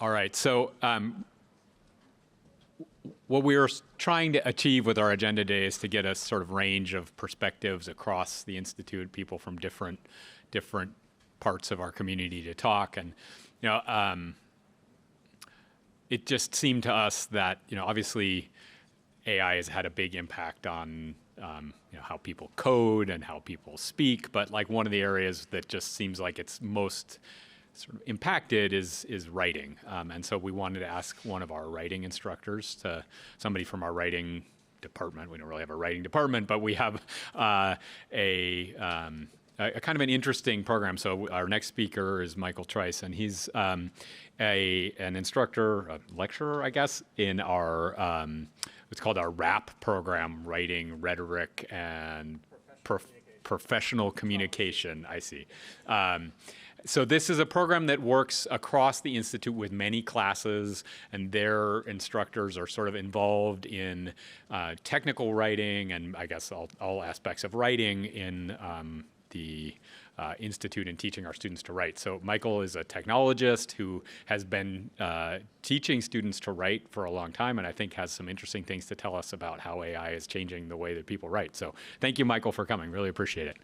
All right. So what we were trying to achieve with our agenda day is to get a sort of range of perspectives across the Institute, people from different parts of our community to talk. And, it just seemed to us that, obviously AI has had a big impact on how people code and how people speak. But like one of the areas that just seems like it's most sort of impacted is writing. And so we wanted to ask one of our writing instructors, somebody from our writing department. We don't really have a writing department, but we have a kind of an interesting program. So our next speaker is Michael Trice, and he's an instructor, a lecturer, I guess, in our, it's called our RAP program, Writing, Rhetoric, and Professional Communication, I see. So this is a program that works across the Institute with many classes, and their instructors are sort of involved in technical writing and I guess all aspects of writing in the Institute and teaching our students to write. So Michael is a technologist who has been teaching students to write for a long time, and I think has some interesting things to tell us about how AI is changing the way that people write. So thank you, Michael, for coming. Really appreciate it.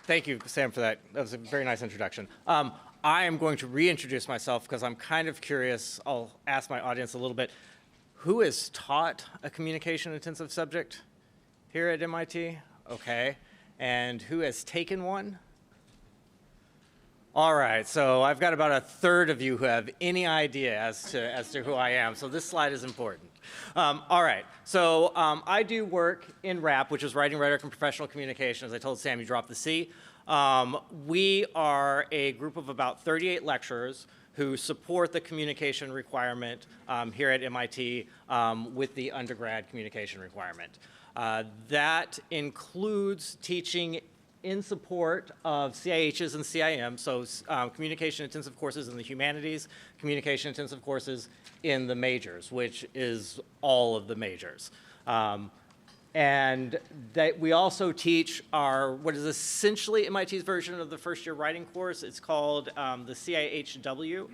Thank you, Sam, for that. That was a very nice introduction. I am going to reintroduce myself because I'm kind of curious. I'll ask my audience a little bit. Who has taught a communication-intensive subject here at MIT? Okay. And who has taken one? All right. So I've got about a third of you who have any idea as to who I am. So this slide is important. All right. So I do work in RAP, which is Writing, Rhetoric, and Professional Communication. As I told Sam, you dropped the C. We are a group of about 38 lecturers who support the communication requirement here at MIT with the undergrad communication requirement. That includes teaching in support of CIHs and CIM, so communication-intensive courses in the humanities, communication-intensive courses in the majors, which is all of the majors. And that we also teach what is essentially MIT's version of the first-year writing course. It's called the CIHW.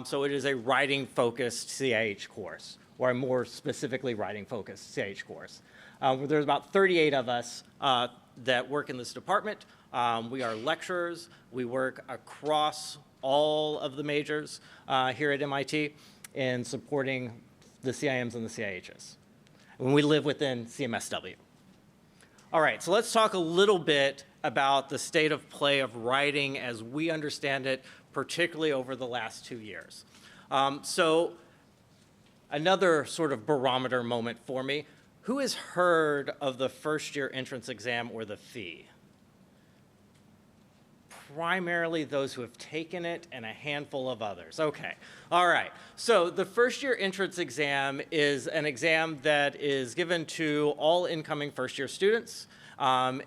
So it is a writing-focused CIH course, or a more specifically writing-focused CIH course. There's about 38 of us that work in this department. We are lecturers. We work across all of the majors here at MIT in supporting the CIMs and the CIHs. And we live within CMSW. All right, so let's talk a little bit about the state of play of writing as we understand it, particularly over the last 2 years. So another sort of barometer moment for me. Who has heard of the first-year entrance exam or the fee? Primarily those who have taken it and a handful of others. Okay, all right. So the first-year entrance exam is an exam that is given to all incoming first-year students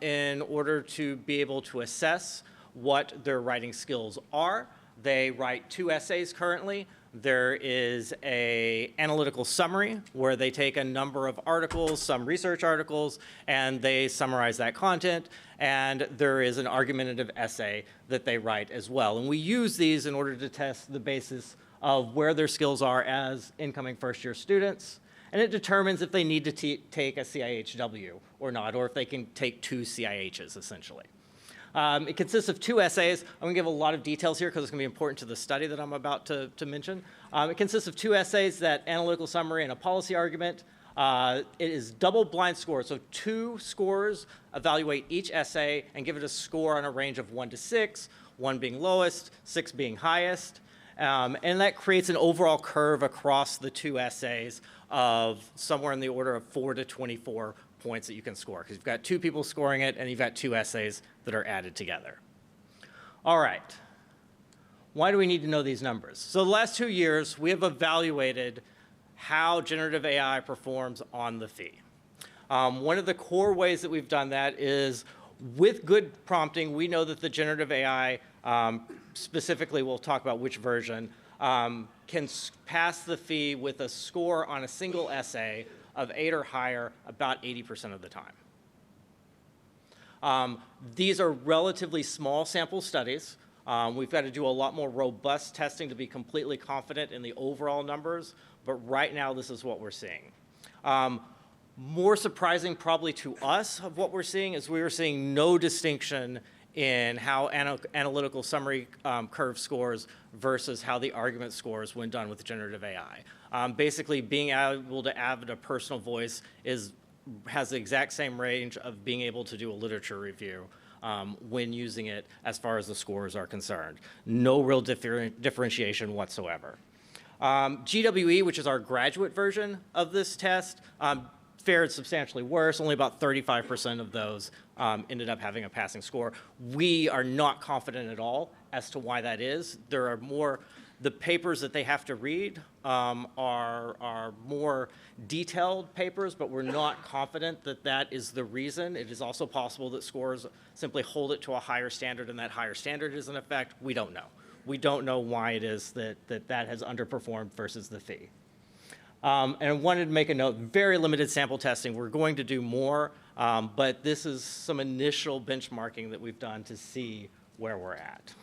in order to be able to assess what their writing skills are. They write 2 essays currently. There is an analytical summary where they take a number of articles, some research articles, and they summarize that content. And there is an argumentative essay that they write as well. And we use these in order to test the basis of where their skills are as incoming first-year students. And it determines if they need to take a CIHW or not, or if they can take 2 CIHs, essentially. It consists of 2 essays. I'm going to give a lot of details here because it's going to be important to the study that I'm about to mention. It consists of 2 essays, that analytical summary and a policy argument. It is double-blind score, so 2 scores evaluate each essay and give it a score on a range of 1 to 6, 1 being lowest, 6 being highest. And that creates an overall curve across the 2 essays of somewhere in the order of 4 to 24 points that you can score, because you've got 2 people scoring it and you've got 2 essays that are added together. All right. Why do we need to know these numbers? So the last 2 years, we have evaluated how generative AI performs on the fee. One of the core ways that we've done that is with good prompting. We know that the generative AI, specifically we'll talk about which version, can pass the fee with a score on a single essay of 8 or higher about 80% of the time. These are relatively small sample studies. We've got to do a lot more robust testing to be completely confident in the overall numbers, but right now this is what we're seeing. More surprising probably to us of what we're seeing is we are seeing no distinction in how analytical summary curve scores versus how the argument scores when done with generative AI. Basically, being able to add a personal voice has the exact same range of being able to do a literature review when using it as far as the scores are concerned. No real differentiation whatsoever. GWE, which is our graduate version of this test, fared substantially worse. Only about 35% of those ended up having a passing score. We are not confident at all as to why that is. There are more, the papers that they have to read are more detailed papers, but we're not confident that that is the reason. It is also possible that scores simply hold it to a higher standard and that higher standard is in effect. We don't know. We don't know why it is that has underperformed versus the fee. And I wanted to make a note, very limited sample testing. We're going to do more, but this is some initial benchmarking that we've done to see where we're at.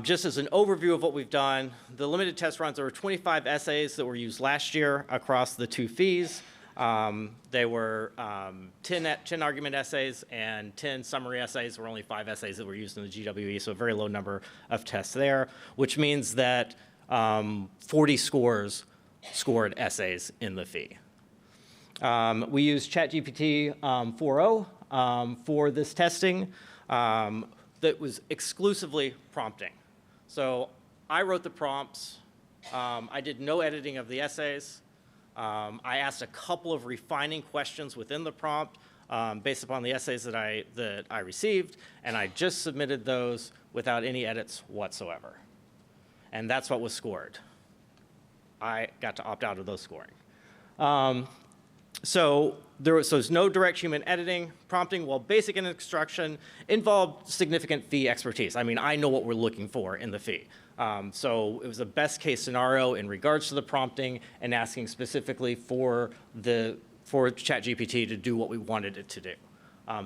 Just as an overview of what we've done, the limited test runs, there were 25 essays that were used last year across the 2 fees. They were 10 argument essays and 10 summary essays. There were only 5 essays that were used in the GWE, so a very low number of tests there, which means that 40 scores scored essays in the fee. We used ChatGPT 4.0 for this testing. That was exclusively prompting. So I wrote the prompts. I did no editing of the essays. I asked a couple of refining questions within the prompt based upon the essays that I received, and I just submitted those without any edits whatsoever. And that's what was scored. I got to opt out of those scoring. So there's no direct human editing. Prompting, while basic in instruction, involved significant fee expertise. I mean, I know what we're looking for in the fee. So it was a best case scenario in regards to the prompting and asking specifically for ChatGPT to do what we wanted it to do.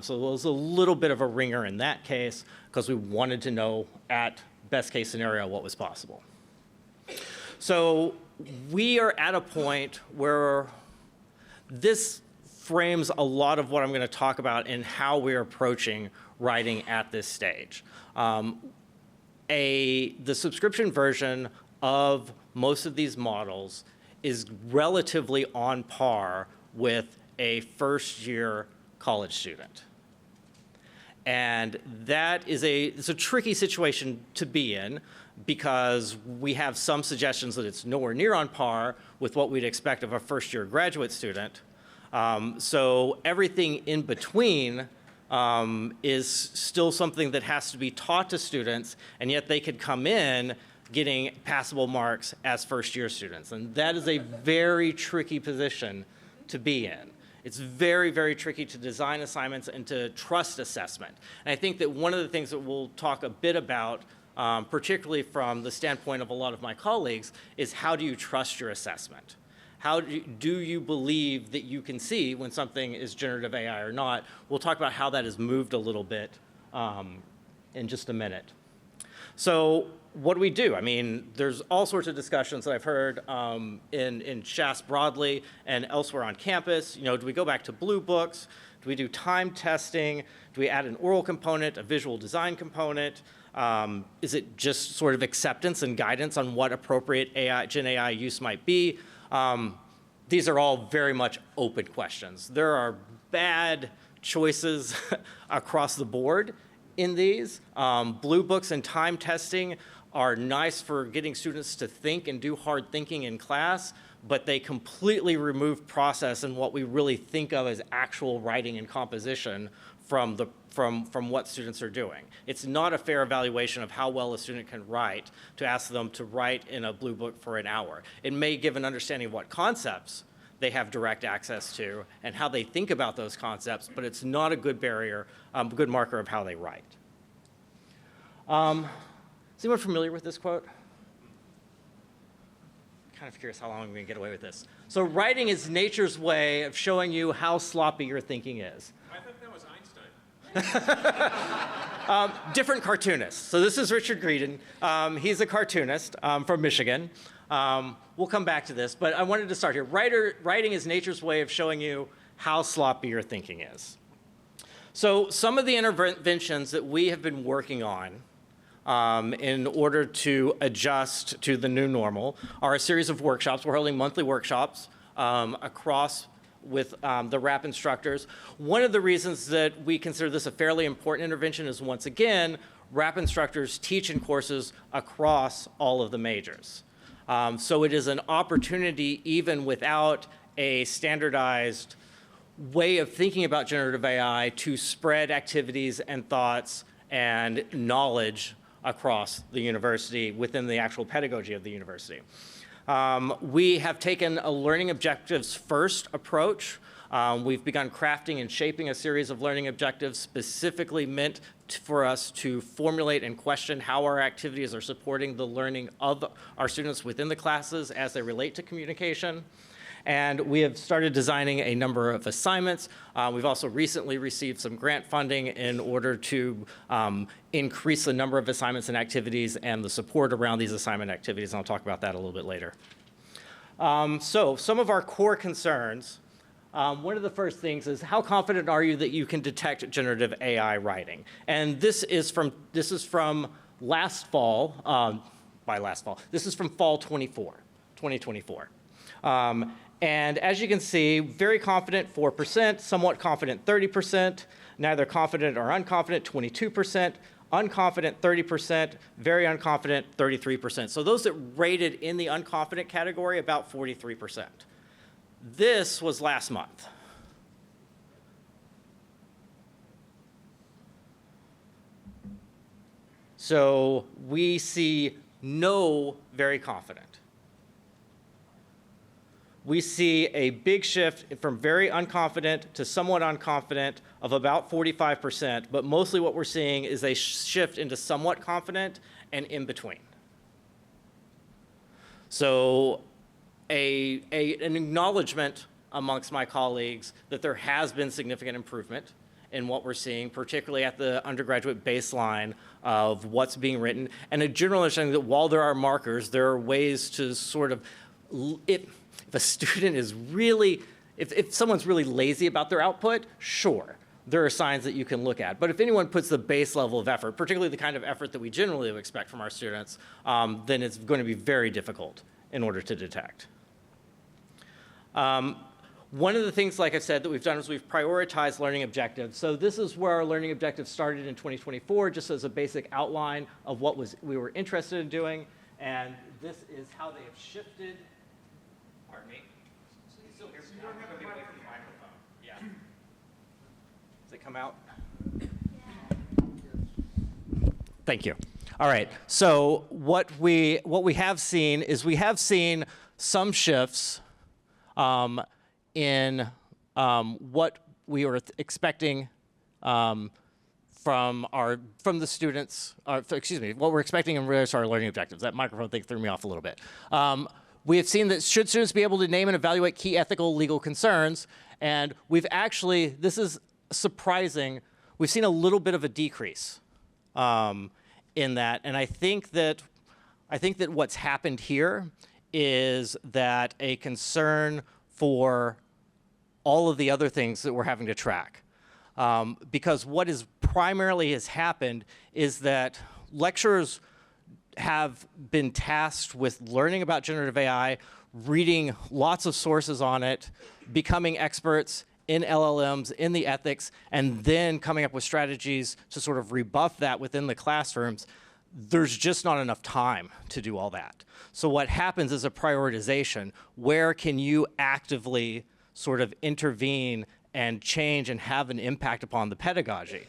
So it was a little bit of a ringer in that case because we wanted to know at best case scenario what was possible. So we are at a point where this frames a lot of what I'm going to talk about in how we're approaching writing at this stage. The subscription version of most of these models is relatively on par with a first-year college student. And that is it's a tricky situation to be in because we have some suggestions that it's nowhere near on par with what we'd expect of a first-year graduate student. So everything in between is still something that has to be taught to students, and yet they could come in getting passable marks as first-year students. And that is a very tricky position to be in. It's very, very tricky to design assignments and to trust assessment. And I think that one of the things that we'll talk a bit about, particularly from the standpoint of a lot of my colleagues, is how do you trust your assessment? How do you believe that you can see when something is generative AI or not? We'll talk about how that has moved a little bit in just a minute. So what do we do? I mean, there's all sorts of discussions that I've heard in SHAS broadly and elsewhere on campus. You know, do we go back to blue books? Do we do time testing? Do we add an oral component, a visual design component? Is it just sort of acceptance and guidance on what appropriate Gen AI use might be? These are all very much open questions. There are bad choices across the board in these. Blue books and time testing are nice for getting students to think and do hard thinking in class, but they completely remove process and what we really think of as actual writing and composition from what students are doing. It's not a fair evaluation of how well a student can write to ask them to write in a blue book for an hour. It may give an understanding of what concepts they have direct access to and how they think about those concepts, but it's not a good barrier, good marker of how they write. Is anyone familiar with this quote? Kind of curious how long I'm going to get away with this. So writing is nature's way of showing you how sloppy your thinking is. I thought that was Different cartoonists. So this is Richard Greedon. He's a cartoonist from Michigan. We'll come back to this, but I wanted to start here. Writing is nature's way of showing you how sloppy your thinking is. So some of the interventions that we have been working on in order to adjust to the new normal are a series of workshops. We're holding monthly workshops across with the RAP instructors. One of the reasons that we consider this a fairly important intervention is, once again, RAP instructors teach in courses across all of the majors. So it is an opportunity, even without a standardized way of thinking about generative AI, to spread activities and thoughts and knowledge across the university within the actual pedagogy of the university. We have taken a learning objectives first approach. We've begun crafting and shaping a series of learning objectives specifically meant for us to formulate and question how our activities are supporting the learning of our students within the classes as they relate to communication. And we have started designing a number of assignments. We've also recently received some grant funding in order to increase the number of assignments and activities and the support around these assignment activities, and I'll talk about that a little bit later. So some of our core concerns, one of the first things is, how confident are you that you can detect generative AI writing? And this is from last fall, this is from fall 2024. And as you can see, very confident 4%, somewhat confident 30%, neither confident or unconfident 22%, unconfident 30%, very unconfident 33%. So those that rated in the unconfident category, about 43%. This was last month. So we see no very confident. We see a big shift from very unconfident to somewhat unconfident of about 45%, but mostly what we're seeing is a shift into somewhat confident and in between. So an acknowledgement amongst my colleagues that there has been significant improvement in what we're seeing, particularly at the undergraduate baseline of what's being written, and a general understanding that while there are markers, there are ways to sort of, if a student is really, if someone's really lazy about their output, sure, there are signs that you can look at. But if anyone puts the base level of effort, particularly the kind of effort that we generally expect from our students, then it's going to be very difficult in order to detect. One of the things, like I said, that we've done is we've prioritized learning objectives. So this is where our learning objectives started in 2024, just as a basic outline of what we were interested in doing. And this is how they have shifted. Pardon me? Still here. I'm going to get away from the microphone. Yeah. Does it come out? Thank you. All right. So what we have seen is we have seen some shifts in what we were expecting from the students. What we're expecting in regards to our learning objectives. That microphone thing threw me off a little bit. We have seen that should students be able to name and evaluate key ethical legal concerns, and we've actually, this is surprising, we've seen a little bit of a decrease in that, and I think that what's happened here is that a concern for all of the other things that we're having to track. Because what is primarily has happened is that lecturers have been tasked with learning about generative AI, reading lots of sources on it, becoming experts in LLMs, in the ethics, and then coming up with strategies to sort of rebuff that within the classrooms. There's just not enough time to do all that. So what happens is a prioritization. Where can you actively sort of intervene and change and have an impact upon the pedagogy?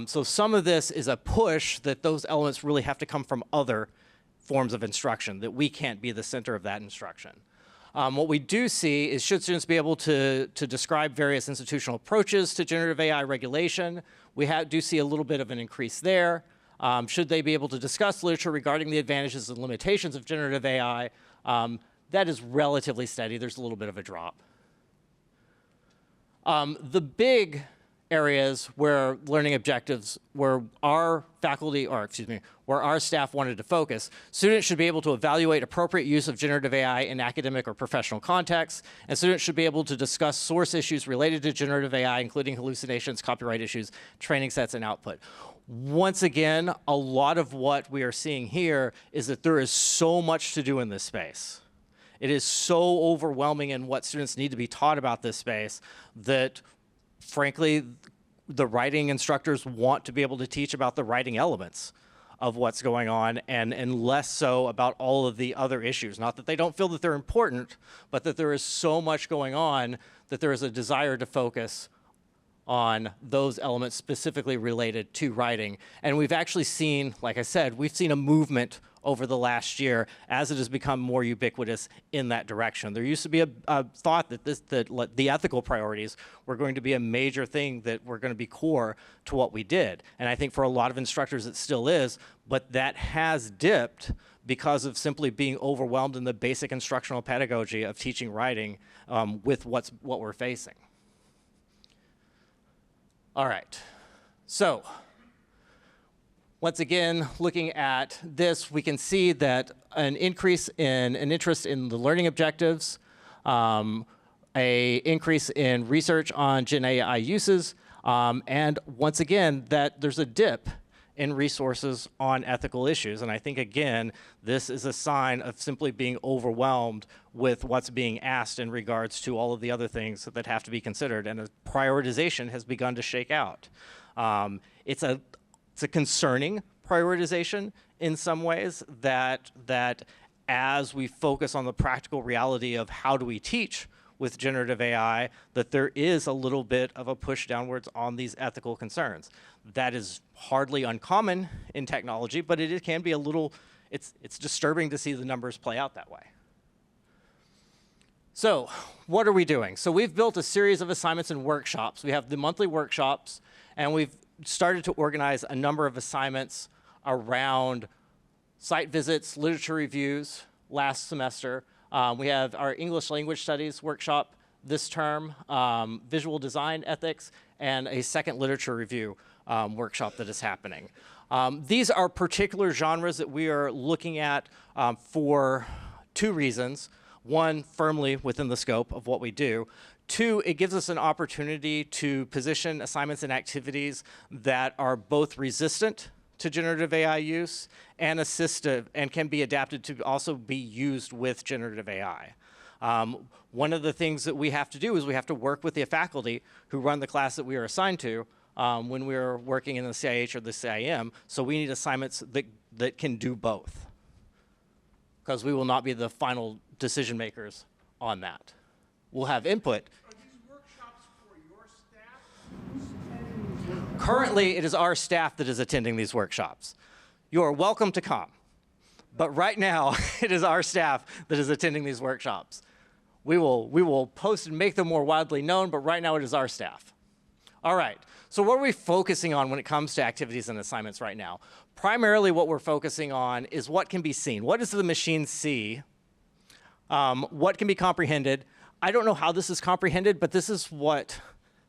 So some of this is a push that those elements really have to come from other forms of instruction, that we can't be the center of that instruction. What we do see is, should students be able to describe various institutional approaches to generative AI regulation? We do see a little bit of an increase there. Should they be able to discuss literature regarding the advantages and limitations of generative AI? That is relatively steady. There's a little bit of a drop. The big areas where learning objectives, where our faculty, or excuse me, where our staff wanted to focus. Students should be able to evaluate appropriate use of generative AI in academic or professional contexts, and students should be able to discuss source issues related to generative AI, including hallucinations, copyright issues, training sets, and output. Once again, a lot of what we are seeing here is that there is so much to do in this space. It is so overwhelming in what students need to be taught about this space that, frankly, the writing instructors want to be able to teach about the writing elements of what's going on and less so about all of the other issues. Not that they don't feel that they're important, but that there is so much going on that there is a desire to focus on those elements specifically related to writing. And we've actually seen, like I said, we've seen a movement over the last year as it has become more ubiquitous in that direction. There used to be a thought that the ethical priorities were going to be a major thing that were going to be core to what we did. And I think for a lot of instructors it still is, but that has dipped because of simply being overwhelmed in the basic instructional pedagogy of teaching writing with what we're facing. All right, so once again, looking at this, we can see that an increase in an interest in the learning objectives, a increase in research on Gen AI uses, and once again, that there's a dip in resources on ethical issues. And I think, again, this is a sign of simply being overwhelmed with what's being asked in regards to all of the other things that have to be considered, and a prioritization has begun to shake out. It's a concerning prioritization in some ways that as we focus on the practical reality of how do we teach with generative AI, that there is a little bit of a push downwards on these ethical concerns. That is hardly uncommon in technology, but it can be a little, it's disturbing to see the numbers play out that way. So what are we doing? So we've built a series of assignments and workshops. We have the monthly workshops, and we've started to organize a number of assignments around site visits, literature reviews last semester. We have our English language studies workshop this term, visual design ethics, and a second literature review workshop that is happening. These are particular genres that we are looking at for two reasons. One, firmly within the scope of what we do. Two, it gives us an opportunity to position assignments and activities that are both resistant to generative AI use and assistive, and can be adapted to also be used with generative AI. One of the things that we have to do is we have to work with the faculty who run the class that we are assigned to when we're working in the CIH or the CIM, so we need assignments that can do both, because we will not be the final decision makers on that. We'll have input. Are these workshops for your staff? Currently, it is our staff that is attending these workshops. You are welcome to come. But right now, it is our staff that is attending these workshops. We will post and make them more widely known, but right now it is our staff. All right, so what are we focusing on when it comes to activities and assignments right now? Primarily what we're focusing on is what can be seen. What does the machine see? What can be comprehended? I don't know how this is comprehended, but this is what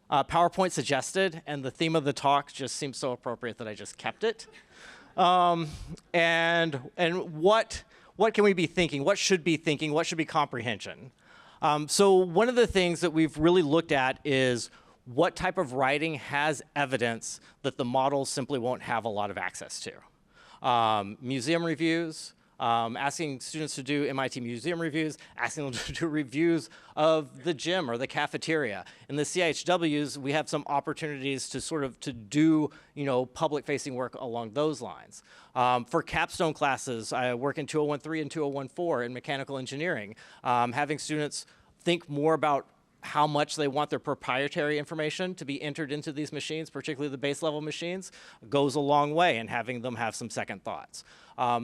PowerPoint suggested, and the theme of the talk just seems so appropriate that I just kept it. And what can we be thinking? What should be thinking? What should be comprehension? So one of the things that we've really looked at is what type of writing has evidence that the models simply won't have a lot of access to. Museum reviews, asking students to do MIT museum reviews, asking them to do reviews of the gym or the cafeteria. In the CIHWs, we have some opportunities to do, public-facing work along those lines. For capstone classes, I work in 2013 and 2014 in mechanical engineering, having students think more about how much they want their proprietary information to be entered into these machines, particularly the base level machines, goes a long way in having them have some second thoughts.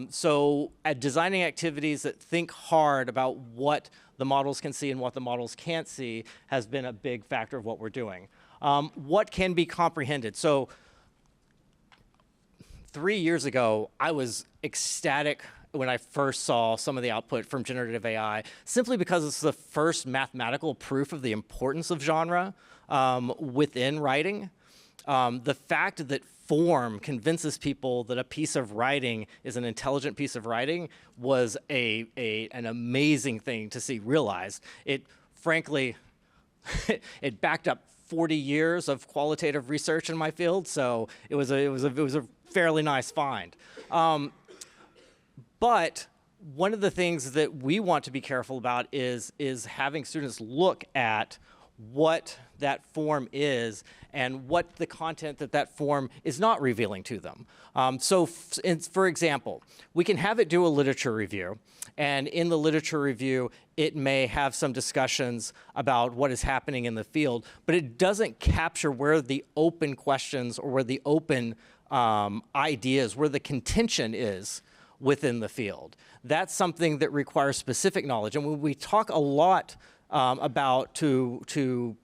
So at designing activities that think hard about what the models can see and what the models can't see has been a big factor of what we're doing. What can be comprehended? So 3 years ago, I was ecstatic when I first saw some of the output from generative AI, simply because it's the first mathematical proof of the importance of genre within writing. The fact that form convinces people that a piece of writing is an intelligent piece of writing was an amazing thing to see realized. It, frankly, it backed up 40 years of qualitative research in my field, so it was a fairly nice find. But one of the things that we want to be careful about is having students look at what that form is and what the content that form is not revealing to them. For example, we can have it do a literature review, and in the literature review, it may have some discussions about what is happening in the field, but it doesn't capture where the open questions or where the open ideas, where the contention is within the field. That's something that requires specific knowledge. And when we talk a lot about to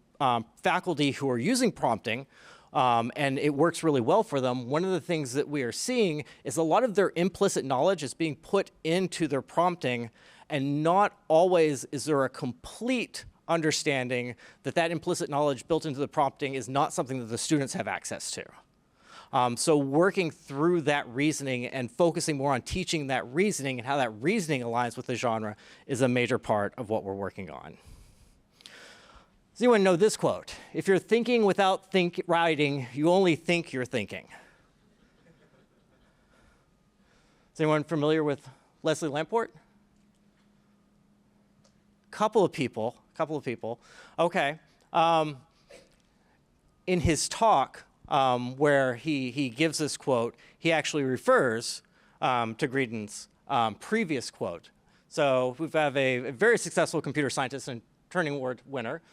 faculty who are using prompting, and it works really well for them, one of the things that we are seeing is a lot of their implicit knowledge is being put into their prompting, and not always is there a complete understanding that that implicit knowledge built into the prompting is not something that the students have access to. So working through that reasoning and focusing more on teaching that reasoning and how that reasoning aligns with the genre is a major part of what we're working on. Does anyone know this quote? If you're thinking without writing, you only think you're thinking. Is anyone familiar with Leslie Lamport? Couple of people. Okay. In his talk, where he gives this quote, he actually refers to Greedon's previous quote. So we have a very successful computer scientist and Turing Award winner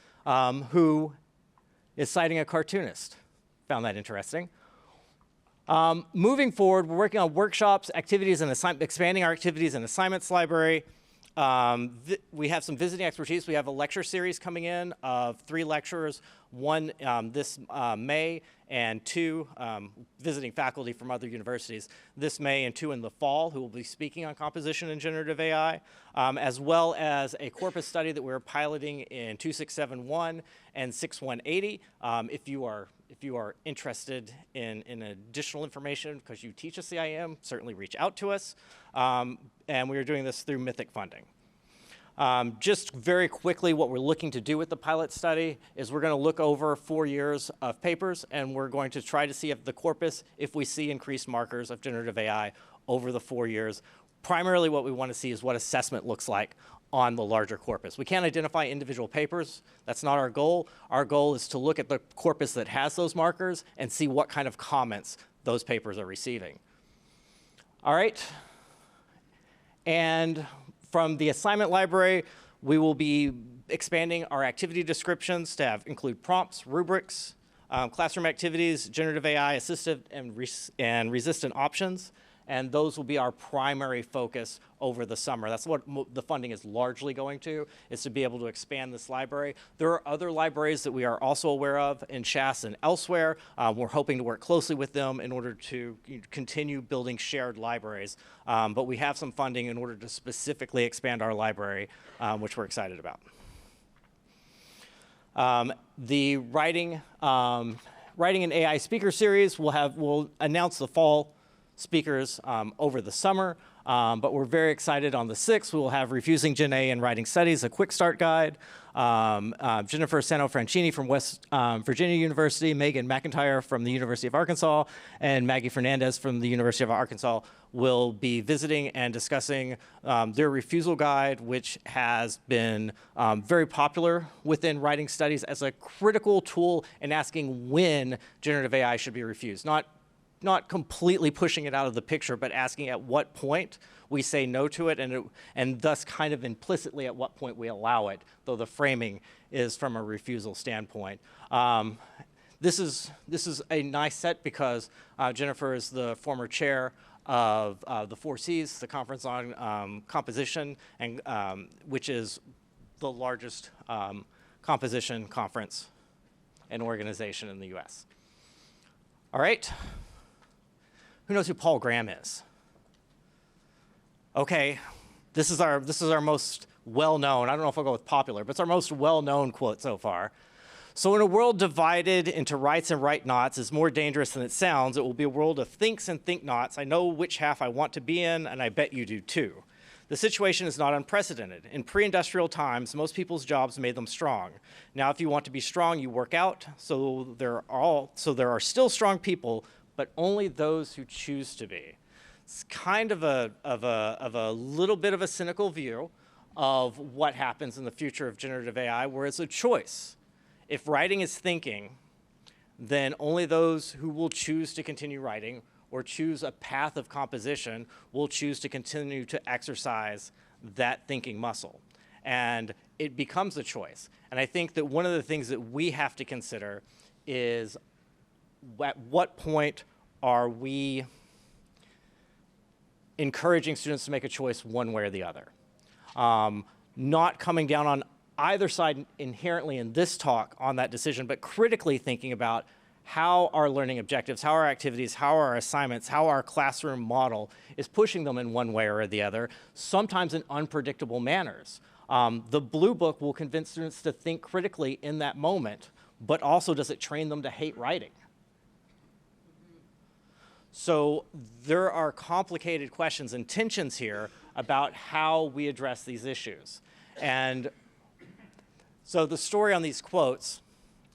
who is citing a cartoonist. Found that interesting. Moving forward, we're working on workshops, activities, and expanding our activities and assignments library. We have some visiting expertise. We have a lecture series coming in of 3 lecturers, one this May and 2 visiting faculty from other universities this May and 2 in the fall who will be speaking on composition and generative AI, as well as a corpus study that we're piloting in 2671 and 6180. If you are interested in additional information because you teach a CIM, certainly reach out to us. And we are doing this through Mythic funding. Just very quickly, what we're looking to do with the pilot study is we're going to look over 4 years of papers, and we're going to try to see if the corpus, if we see increased markers of generative AI over the 4 years. Primarily what we want to see is what assessment looks like on the larger corpus. We can't identify individual papers. That's not our goal. Our goal is to look at the corpus that has those markers and see what kind of comments those papers are receiving. All right. And from the assignment library, we will be expanding our activity descriptions to include prompts, rubrics, classroom activities, generative AI assistive and resistant options. And those will be our primary focus over the summer. That's what the funding is largely going to, is to be able to expand this library. There are other libraries that we are also aware of in Shas and elsewhere. We're hoping to work closely with them in order to continue building shared libraries. But we have some funding in order to specifically expand our library, which we're excited about. The writing and AI speaker series, we'll announce the fall speakers over the summer, but we're very excited. On the 6th, we will have Refusing Gen A and Writing Studies, a quick start guide. Jennifer Sano-Francini from West Virginia University, Megan McIntyre from the University of Arkansas, and Maggie Fernandez from the University of Arkansas will be visiting and discussing their refusal guide, which has been very popular within writing studies as a critical tool in asking when generative AI should be refused. Not completely pushing it out of the picture, but asking at what point we say no to it, and thus kind of implicitly at what point we allow it, though the framing is from a refusal standpoint. This is a nice set because Jennifer is the former chair of the 4Cs, the Conference on Composition, and which is the largest composition conference and organization in the US. All right. Who knows who Paul Graham is? Okay, this is our most well-known, I don't know if I'll go with popular, but it's our most well-known quote so far. So in a world divided into rights and right-nots is more dangerous than it sounds. It will be a world of thinks and think-nots. I know which half I want to be in, and I bet you do too. The situation is not unprecedented. In pre-industrial times, most people's jobs made them strong. Now, if you want to be strong, you work out. So there are still strong people, but only those who choose to be. It's kind of a little bit of a cynical view of what happens in the future of generative AI, where it's a choice. If writing is thinking, then only those who will choose to continue writing or choose a path of composition will choose to continue to exercise that thinking muscle. And it becomes a choice. And I think that one of the things that we have to consider is at what point are we encouraging students to make a choice one way or the other. Not coming down on either side inherently in this talk on that decision, but critically thinking about how our learning objectives, how our activities, how our assignments, how our classroom model is pushing them in one way or the other, sometimes in unpredictable manners. The Blue Book will convince students to think critically in that moment, but also does it train them to hate writing? So there are complicated questions and tensions here about how we address these issues. And so the story on these quotes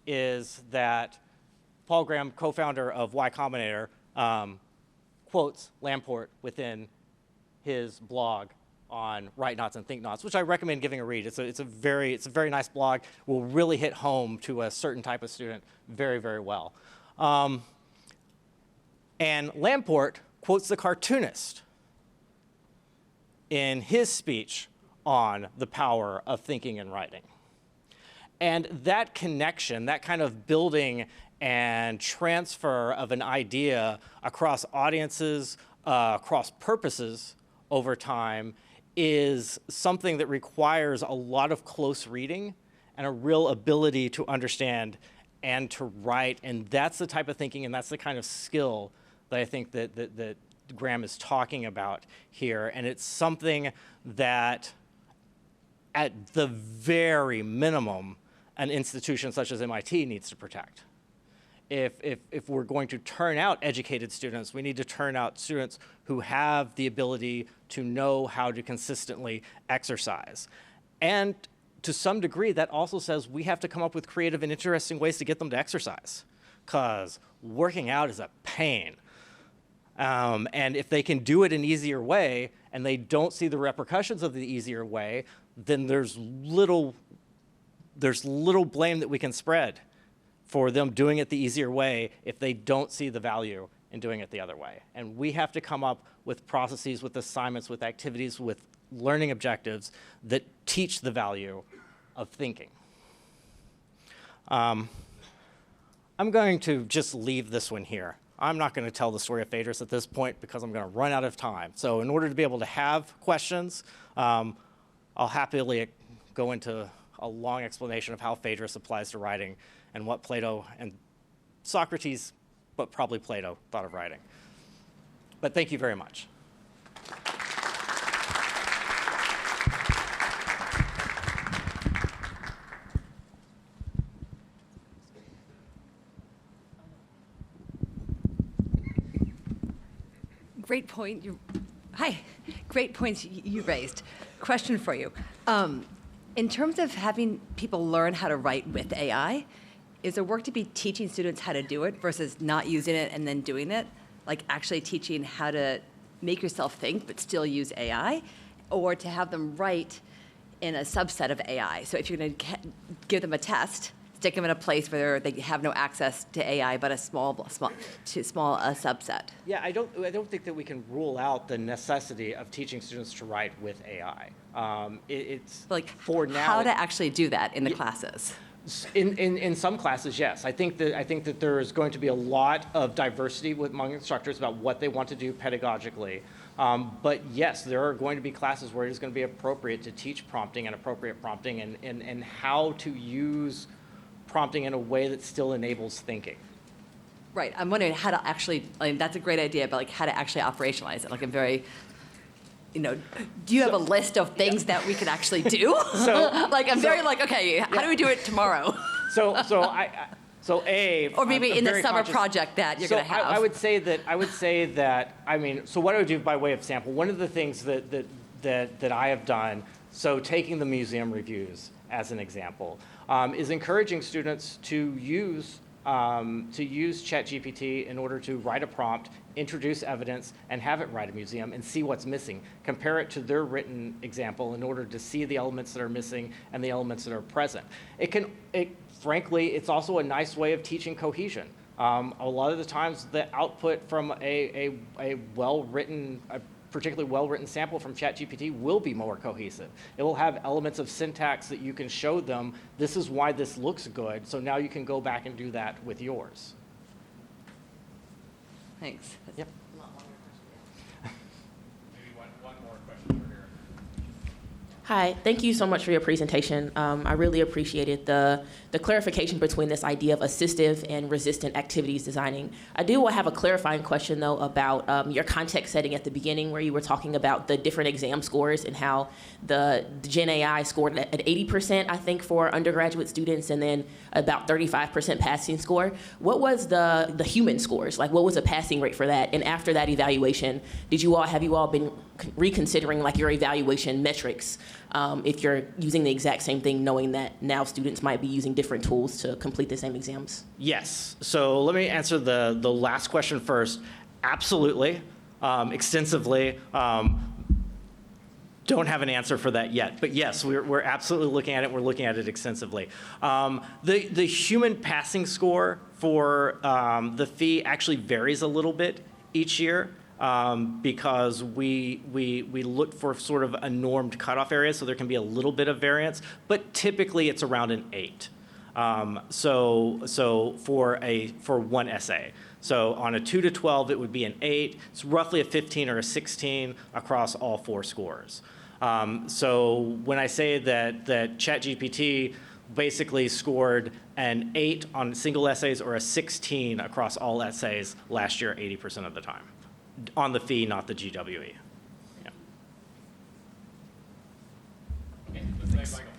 is that Paul Graham, co-founder of Y Combinator, quotes Lamport within his blog on Write Knots and Think Knots, which I recommend giving a read. It's a very nice blog. Will really hit home to a certain type of student very, very well. And Lamport quotes the cartoonist in his speech on the power of thinking and writing. And that connection, that kind of building and transfer of an idea across audiences, across purposes over time is something that requires a lot of close reading and a real ability to understand and to write. And that's the type of thinking and that's the kind of skill that I think that Graham is talking about here. And it's something that at the very minimum, an institution such as MIT needs to protect. If we're going to turn out educated students, we need to turn out students who have the ability to know how to consistently exercise. And to some degree, that also says we have to come up with creative and interesting ways to get them to exercise, because working out is a pain. And if they can do it an easier way and they don't see the repercussions of the easier way, then there's little blame that we can spread for them doing it the easier way if they don't see the value in doing it the other way. And we have to come up with processes, with assignments, with activities, with learning objectives that teach the value of thinking. I'm going to just leave this one here. I'm not going to tell the story of Phaedrus at this point because I'm going to run out of time. So in order to be able to have questions, I'll happily go into a long explanation of how Phaedrus applies to writing and what Plato and Socrates, but probably Plato, thought of writing. But thank you very much. Great point. Hi. Great points you raised. Question for you. In terms of having people learn how to write with AI, is there work to be teaching students how to do it versus not using it and then doing it? Like actually teaching how to make yourself think but still use AI? Or to have them write in a subset of AI? So if you're going to give them a test, stick them in a place where they have no access to AI but a small subset. Yeah, I don't think that we can rule out the necessity of teaching students to write with AI. It's like for now. How to actually do that in the classes? In some classes, yes. I think that there is going to be a lot of diversity among instructors about what they want to do pedagogically. But yes, there are going to be classes where it is going to be appropriate to teach prompting and appropriate prompting and how to use prompting in a way that still enables thinking. Right. I'm wondering how to actually, that's a great idea, but like how to actually operationalize it. Like a very, do you have a list of things that we could actually do? So, like I'm very like, okay, how do we do it tomorrow? Or maybe I'm in the very summer conscious- project that you're going to have. I would say that, I mean, so what I would do by way of sample, one of the things that I have done, so taking the museum reviews as an example, is encouraging students to use ChatGPT in order to write a prompt, introduce evidence, and have it write a museum and see what's missing. Compare it to their written example in order to see the elements that are missing and the elements that are present. Frankly, it's also a nice way of teaching cohesion. A lot of the times, the output from a particularly well-written sample from ChatGPT will be more cohesive. It will have elements of syntax that you can show them, this is why this looks good, so now you can go back and do that with yours. Thanks. Yep. Maybe one more question over here. Hi, thank you so much for your presentation. I really appreciated the clarification between this idea of assistive and resistant activities designing. I do have a clarifying question, though, about your context setting at the beginning, where you were talking about the different exam scores and how the Gen AI scored at 80%, I think, for undergraduate students, and then about 35% passing score. What was the human scores? Like, what was the passing rate for that? And after that evaluation, have you all been reconsidering like your evaluation metrics if you're using the exact same thing, knowing that now students might be using different tools to complete the same exams? Yes. So let me answer the last question first. Absolutely, extensively. Don't have an answer for that yet, but yes, we're absolutely looking at it. We're looking at it extensively. The human passing score for the fee actually varies a little bit each year. Because we look for sort of a normed cutoff area, so there can be a little bit of variance, but typically it's around an 8. So for one essay. So on a 2 to 12, it would be an 8. It's roughly a 15 or a 16 across all 4 scores. So when I say that ChatGPT basically scored an 8 on single essays or a 16 across all essays last year 80% of the time. On the fee, not the GWE. Yeah. Okay, let's thank Michael.